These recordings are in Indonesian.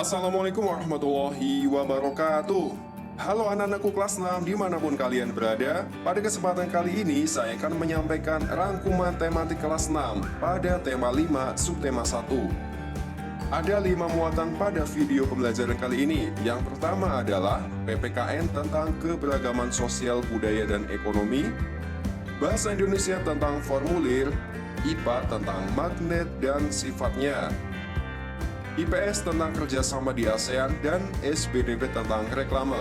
Assalamualaikum warahmatullahi wabarakatuh. Halo anak-anakku kelas 6 dimanapun kalian berada. Pada kesempatan kali ini saya akan menyampaikan rangkuman tematik kelas 6 pada tema 5 subtema 1. Ada 5 muatan pada video pembelajaran kali ini. Yang pertama adalah PPKN tentang keberagaman sosial, budaya, dan ekonomi, Bahasa Indonesia tentang formulir, IPA tentang magnet dan sifatnya, IPS tentang kerjasama di ASEAN, dan SBDP tentang reklame.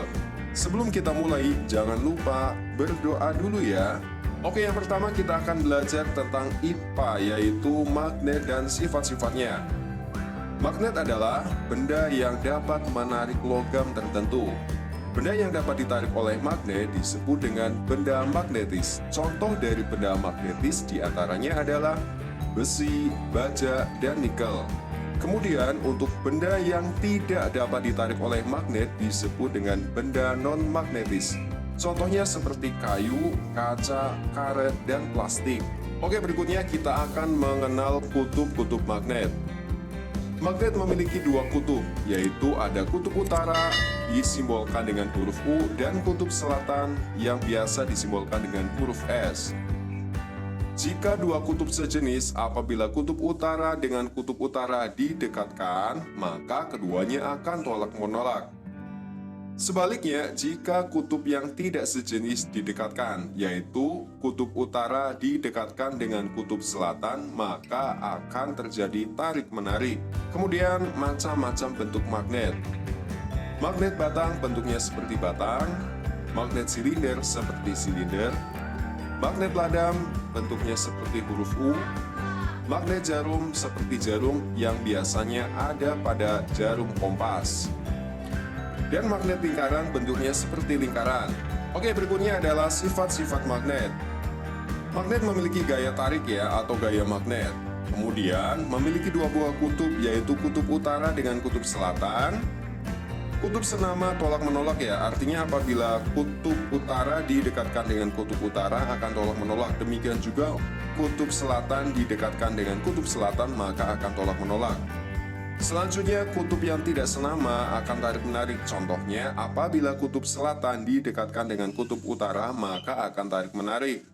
Sebelum kita mulai, jangan lupa berdoa dulu ya. Oke, yang pertama kita akan belajar tentang IPA, yaitu magnet dan sifat-sifatnya. Magnet adalah benda yang dapat menarik logam tertentu. Benda yang dapat ditarik oleh magnet disebut dengan benda magnetis. Contoh dari benda magnetis diantaranya adalah besi, baja, dan nikel. Kemudian untuk benda yang tidak dapat ditarik oleh magnet disebut dengan benda non-magnetis. Contohnya seperti kayu, kaca, karet, dan plastik. Oke, berikutnya kita akan mengenal kutub-kutub magnet. Magnet memiliki dua kutub, yaitu ada kutub utara disimbolkan dengan huruf U dan kutub selatan yang biasa disimbolkan dengan huruf S. Jika dua kutub sejenis, apabila kutub utara dengan kutub utara didekatkan, maka keduanya akan tolak-menolak. Sebaliknya, jika kutub yang tidak sejenis didekatkan, yaitu kutub utara didekatkan dengan kutub selatan, maka akan terjadi tarik-menarik. Kemudian, macam-macam bentuk magnet. Magnet batang bentuknya seperti batang, magnet silinder seperti silinder, magnet ladam bentuknya seperti huruf U, magnet jarum seperti jarum yang biasanya ada pada jarum kompas, dan magnet lingkaran bentuknya seperti lingkaran. Oke, berikutnya adalah sifat-sifat magnet. Magnet memiliki gaya tarik atau gaya magnet. Kemudian memiliki dua buah kutub, yaitu kutub utara dengan kutub selatan. Kutub senama tolak-menolak artinya apabila kutub utara didekatkan dengan kutub utara akan tolak-menolak. Demikian juga kutub selatan didekatkan dengan kutub selatan maka akan tolak-menolak. Selanjutnya, kutub yang tidak senama akan tarik-menarik. Contohnya, apabila kutub selatan didekatkan dengan kutub utara maka akan tarik-menarik.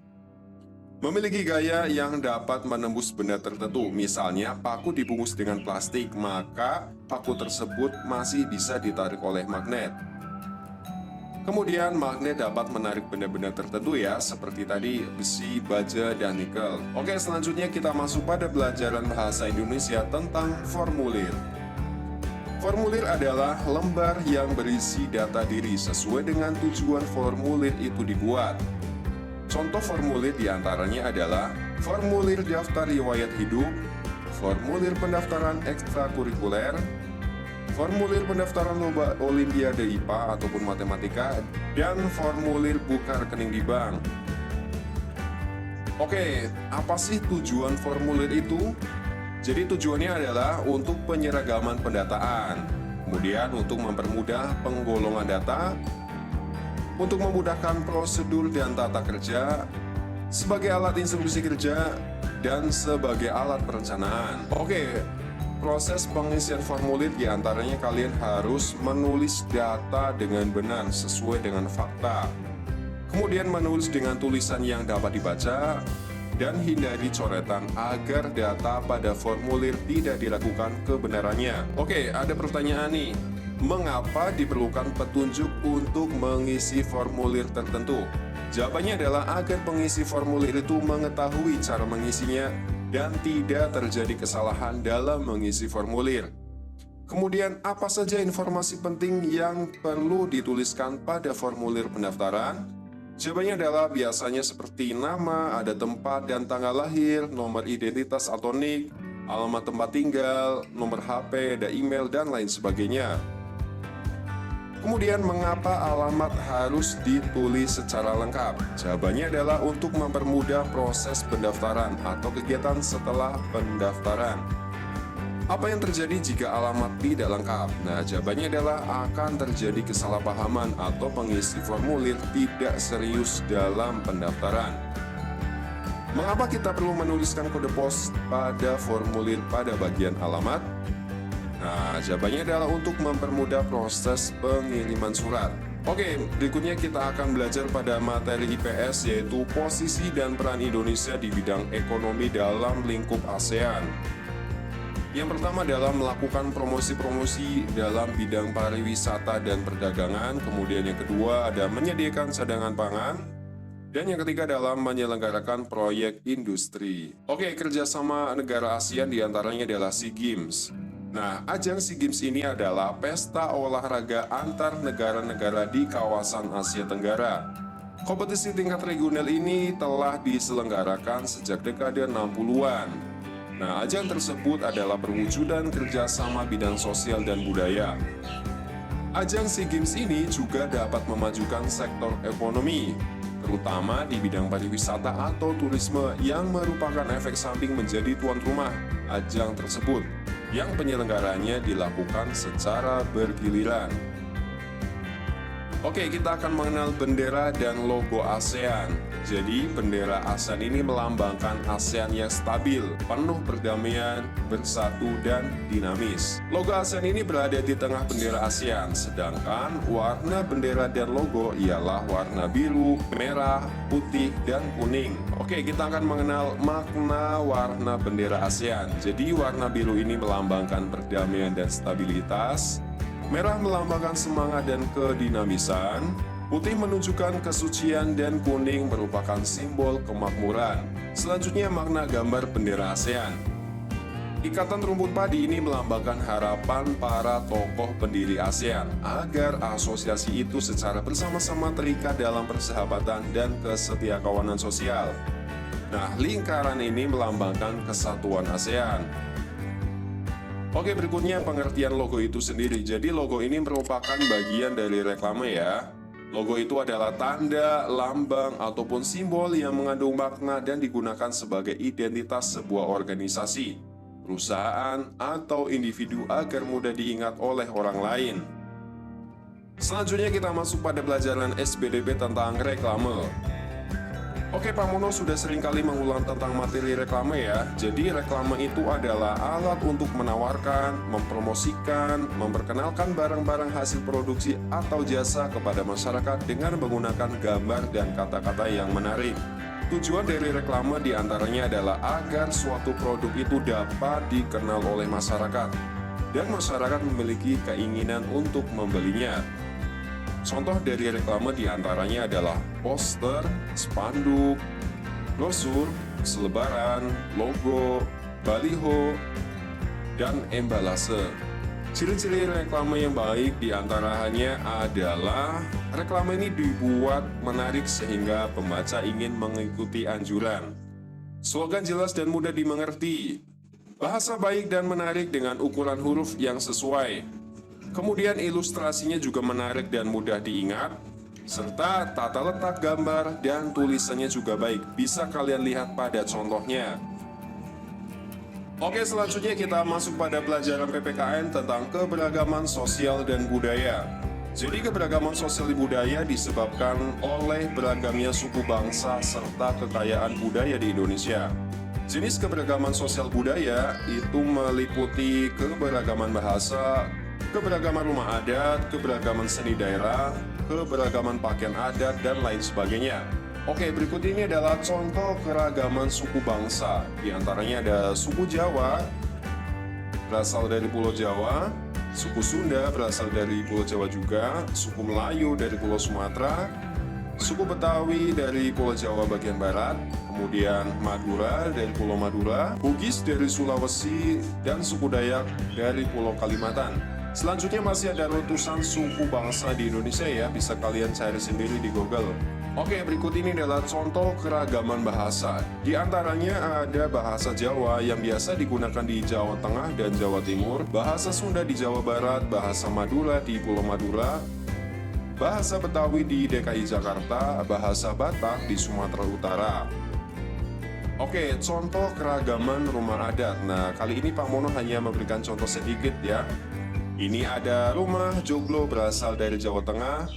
Memiliki gaya yang dapat menembus benda tertentu. Misalnya, paku dibungkus dengan plastik, maka paku tersebut masih bisa ditarik oleh magnet. Kemudian, magnet dapat menarik benda-benda tertentu seperti tadi besi, baja, dan nikel. Oke, selanjutnya kita masuk pada pelajaran bahasa Indonesia tentang formulir. Formulir adalah lembar yang berisi data diri sesuai dengan tujuan formulir itu dibuat. Contoh formulir diantaranya adalah formulir daftar riwayat hidup, formulir pendaftaran ekstrakurikuler, formulir pendaftaran lomba olimpiade IPA ataupun matematika, dan formulir buka rekening di bank. Oke, apa sih tujuan formulir itu? Jadi tujuannya adalah untuk penyeragaman pendataan, kemudian untuk mempermudah penggolongan data, untuk memudahkan prosedur dan tata kerja, sebagai alat instruksi kerja, dan sebagai alat perencanaan. Oke, proses pengisian formulir diantaranya kalian harus menulis data dengan benar sesuai dengan fakta. Kemudian menulis dengan tulisan yang dapat dibaca, dan hindari coretan agar data pada formulir tidak diragukan kebenarannya. Oke, ada pertanyaan nih. Mengapa diperlukan petunjuk untuk mengisi formulir tertentu? Jawabannya adalah agar pengisi formulir itu mengetahui cara mengisinya dan tidak terjadi kesalahan dalam mengisi formulir. Kemudian, apa saja informasi penting yang perlu dituliskan pada formulir pendaftaran? Jawabannya adalah biasanya seperti nama, ada tempat dan tanggal lahir, nomor identitas atau NIK, alamat tempat tinggal, nomor HP, ada email, dan lain sebagainya. Kemudian, mengapa alamat harus ditulis secara lengkap? Jawabannya adalah untuk mempermudah proses pendaftaran atau kegiatan setelah pendaftaran. Apa yang terjadi jika alamat tidak lengkap? Nah, jawabannya adalah akan terjadi kesalahpahaman atau pengisi formulir tidak serius dalam pendaftaran. Mengapa kita perlu menuliskan kode pos pada formulir pada bagian alamat? Nah, Nah, jawabannya adalah untuk mempermudah proses pengiriman surat. Oke, berikutnya kita akan belajar pada materi IPS yaitu posisi dan peran Indonesia di bidang ekonomi dalam lingkup ASEAN. Yang pertama adalah melakukan promosi-promosi dalam bidang pariwisata dan perdagangan. Kemudian yang kedua ada menyediakan cadangan pangan. Dan yang ketiga adalah menyelenggarakan proyek industri. Oke, kerjasama negara ASEAN diantaranya adalah SEA Games. Nah, ajang SEA Games ini adalah pesta olahraga antar negara-negara di kawasan Asia Tenggara. Kompetisi tingkat regional ini telah diselenggarakan sejak dekade 60-an. Nah, ajang tersebut adalah perwujudan kerjasama bidang sosial dan budaya. Ajang SEA Games ini juga dapat memajukan sektor ekonomi, terutama di bidang pariwisata atau turisme yang merupakan efek samping menjadi tuan rumah ajang tersebut, yang penyelenggaranya dilakukan secara bergiliran. Oke, kita akan mengenal bendera dan logo ASEAN. Jadi, bendera ASEAN ini melambangkan ASEAN yang stabil, penuh perdamaian, bersatu, dan dinamis. Logo ASEAN ini berada di tengah bendera ASEAN, sedangkan warna bendera dan logo ialah warna biru, merah, putih, dan kuning. Oke, kita akan mengenal makna warna bendera ASEAN. Jadi, warna biru ini melambangkan perdamaian dan stabilitas, merah melambangkan semangat dan kedinamisan, putih menunjukkan kesucian, dan kuning merupakan simbol kemakmuran. Selanjutnya makna gambar bendera ASEAN. Ikatan rumput padi ini melambangkan harapan para tokoh pendiri ASEAN agar asosiasi itu secara bersama-sama terikat dalam persahabatan dan kesetiakawanan sosial. Nah, lingkaran ini melambangkan kesatuan ASEAN. Oke, berikutnya pengertian logo itu sendiri. Jadi logo ini merupakan bagian dari reklame ya. Logo itu adalah tanda, lambang, ataupun simbol yang mengandung makna dan digunakan sebagai identitas sebuah organisasi, perusahaan, atau individu agar mudah diingat oleh orang lain. Selanjutnya kita masuk pada pelajaran SBDP tentang reklame. Oke, Pak Mono sudah seringkali mengulang tentang materi reklame ya. Jadi reklame itu adalah alat untuk menawarkan, mempromosikan, memperkenalkan barang-barang hasil produksi atau jasa kepada masyarakat dengan menggunakan gambar dan kata-kata yang menarik. Tujuan dari reklame diantaranya adalah agar suatu produk itu dapat dikenal oleh masyarakat dan masyarakat memiliki keinginan untuk membelinya. Contoh dari reklame diantaranya adalah poster, spanduk, brosur, selebaran, logo, baliho, dan embalase. Ciri-ciri reklame yang baik diantaranya adalah reklame ini dibuat menarik sehingga pembaca ingin mengikuti anjuran. Slogan jelas dan mudah dimengerti. Bahasa baik dan menarik dengan ukuran huruf yang sesuai. Kemudian ilustrasinya juga menarik dan mudah diingat, serta tata letak gambar dan tulisannya juga baik. Bisa kalian lihat pada contohnya. Oke, selanjutnya kita masuk pada pelajaran PPKN tentang keberagaman sosial dan budaya. Jadi keberagaman sosial dan budaya disebabkan oleh beragamnya suku bangsa serta kekayaan budaya di Indonesia. Jenis keberagaman sosial budaya itu meliputi keberagaman bahasa, keberagaman rumah adat, keberagaman seni daerah, keberagaman pakaian adat, dan lain sebagainya. Oke, berikut ini adalah contoh keragaman suku bangsa. Di antaranya ada suku Jawa, berasal dari Pulau Jawa, suku Sunda berasal dari Pulau Jawa juga, suku Melayu dari Pulau Sumatera, suku Betawi dari Pulau Jawa bagian barat, kemudian Madura dari Pulau Madura, Bugis dari Sulawesi, dan suku Dayak dari Pulau Kalimantan. Selanjutnya masih ada ratusan suku bangsa di Indonesia ya, bisa kalian cari sendiri di Google. Oke, berikut ini adalah contoh keragaman bahasa. Di antaranya ada bahasa Jawa yang biasa digunakan di Jawa Tengah dan Jawa Timur, bahasa Sunda di Jawa Barat, bahasa Madura di Pulau Madura, bahasa Betawi di DKI Jakarta, bahasa Batak di Sumatera Utara. Oke, contoh keragaman rumah adat. Nah, kali ini Pak Mono hanya memberikan contoh sedikit ya. Ini ada rumah joglo berasal dari Jawa Tengah,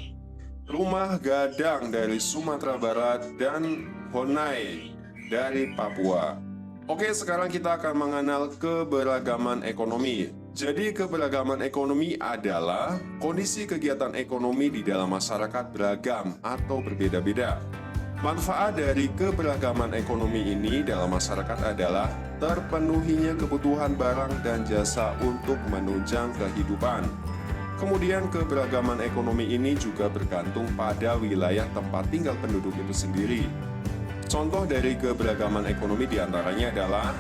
rumah gadang dari Sumatera Barat, dan honai dari Papua. Oke, sekarang kita akan mengenal keberagaman ekonomi. Jadi keberagaman ekonomi adalah kondisi kegiatan ekonomi di dalam masyarakat beragam atau berbeda-beda. Manfaat dari keberagaman ekonomi ini dalam masyarakat adalah terpenuhinya kebutuhan barang dan jasa untuk menunjang kehidupan. Kemudian keberagaman ekonomi ini juga bergantung pada wilayah tempat tinggal penduduk itu sendiri. Contoh dari keberagaman ekonomi diantaranya adalah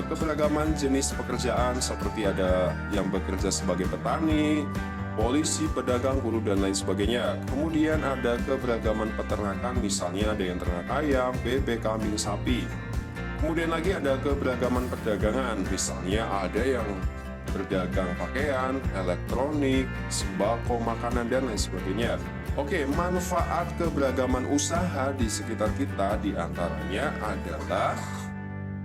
keberagaman jenis pekerjaan seperti ada yang bekerja sebagai petani, polisi, pedagang, guru, dan lain sebagainya. Kemudian ada keberagaman peternakan, misalnya ada yang ternak ayam, bebek, kambing, sapi. Kemudian lagi ada keberagaman perdagangan, misalnya ada yang berdagang pakaian, elektronik, sembako, makanan, dan lain sebagainya. Oke, manfaat keberagaman usaha di sekitar kita diantaranya adalah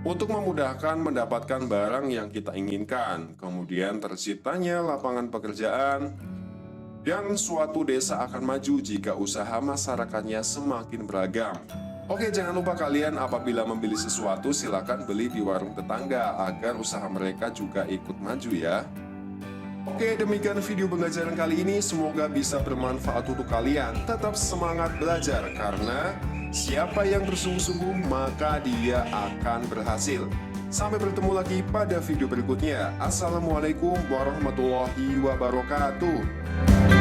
untuk memudahkan mendapatkan barang yang kita inginkan, kemudian terciptanya lapangan pekerjaan, dan suatu desa akan maju jika usaha masyarakatnya semakin beragam. Oke, jangan lupa kalian apabila membeli sesuatu silakan beli di warung tetangga agar usaha mereka juga ikut maju ya. Oke, demikian video pembelajaran kali ini. Semoga bisa bermanfaat untuk kalian. Tetap semangat belajar karena siapa yang bersungguh-sungguh maka dia akan berhasil. Sampai bertemu lagi pada video berikutnya. Assalamualaikum warahmatullahi wabarakatuh.